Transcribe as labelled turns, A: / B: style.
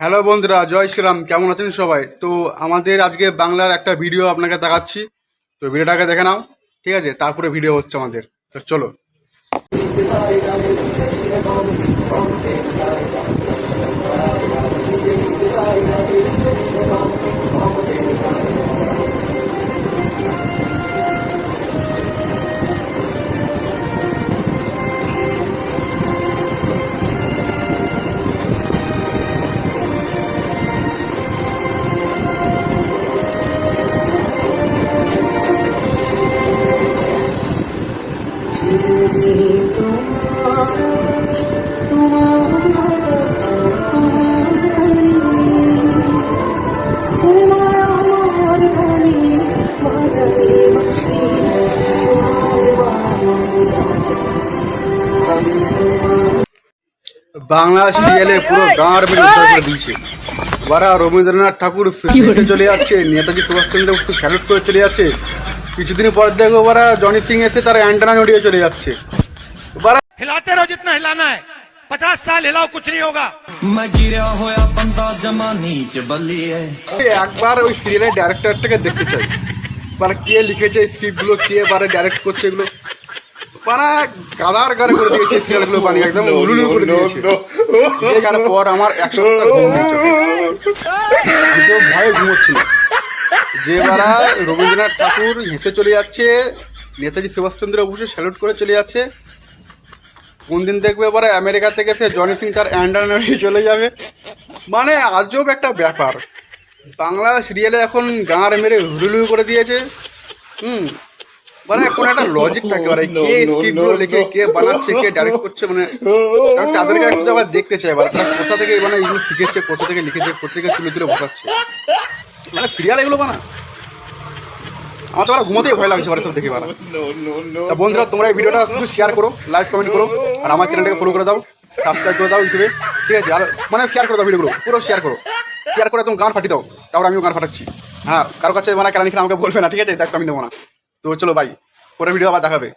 A: Hello বন্ধুরা, জয় শ্রীরাম। কেমন আছেন সবাই? তো আমাদের আজকে বাংলার একটা ভিডিও আপনাকে দেখাচ্ছি। তো ভিডিওটাকে দেখে নাও, ঠিক আছে? তারপরে ভিডিও হচ্ছে আমাদের। তো চলো। বাংলা সিরিয়ালে পুরো গাঁর মেরে উদ্ধার করে দিয়েছে। ওরা রবীন্দ্রনাথ ঠাকুর এসে চলে যাচ্ছে, নেতাজি সুভাষচন্দ্র বসু স্যালুট করে চলে যাচ্ছে। কিছুদিন পর দেখো ওরা জনি সিং এসে তার অ্যান্টেনা নড়িয়ে চলে যাচ্ছে।
B: हिलाते रहो जितना हिलाना है, 50 साल हिलाओ कुछ नहीं होगा।
C: मैं गिरा होया बंदा जमा नीच बलिए।
A: একবার ওই সিরিয়ালের ডাইরেক্টরটাকে দেখতে চাই, মানে কে লিখেছে স্ক্রিপ্টগুলো, কে বারে ডাইরেক্ট করছে এগুলো। মানে গাদার গারে করে দিয়েছে সিরিয়ালগুলো, বানিয়ে একদম উলুলু করে দিয়েছে। দেখার পর আমার এক সপ্তাহ ঘুম নেই চোখে। আমি তো ভয়ে ঘুমোচ্ছি না। যে বারা রবীন্দ্রনাথ ঠাকুর হেসে চলে যাচ্ছে, নেতাজি সুভাষচন্দ্র বসু স্যালুট করে চলে যাচ্ছে, কোন দিন দেখবে এবারে আমেরিকা থেকে সে জনি সিং তার অ্যান্ডার নিয়ে চলে যাবে। মানে আজব একটা ব্যাপার। বাংলা সিরিয়ালে এখন গাঁর মেরে হুলুলু করে দিয়েছে। মানে এখন একটা লজিক থাকে, মানে কে স্ক্রিপ্টগুলো লিখে, কে বানাচ্ছে, কে ডাইরেক্ট করছে, মানে তাদেরকে একটু আবার দেখতে চাই, এবার তারা কোথা থেকে মানে এগুলো শিখেছে, কোথা থেকে লিখেছে, কোথা থেকে তুলে তুলে বসাচ্ছে। মানে সিরিয়াল এগুলো বানা, আমার তো ঘুমোতেই ভয় লাগছে সব দেখে বানা। তা বন্ধুরা, তোমরা এই ভিডিওটা শুধু শেয়ার করো, লাইক কমেন্ট করো, আর আমার চ্যানেলটাকে ফলো করে দাও, সাবস্ক্রাইব করে দাও ইউটিউবে, ঠিক আছে? আর মানে শেয়ার করে দাও ভিডিওগুলো, পুরো শেয়ার করো। শেয়ার করে তুমি গান ফাটিয়ে দাও, তারপর আমিও গান ফাটাচ্ছি। হ্যাঁ, কারো কাছে মানে কেন আমাকে বলবে না, ঠিক আছে? দেখ আমি দেবো না। তো চলো ভাই, পরের ভিডিও আবার দেখাবে।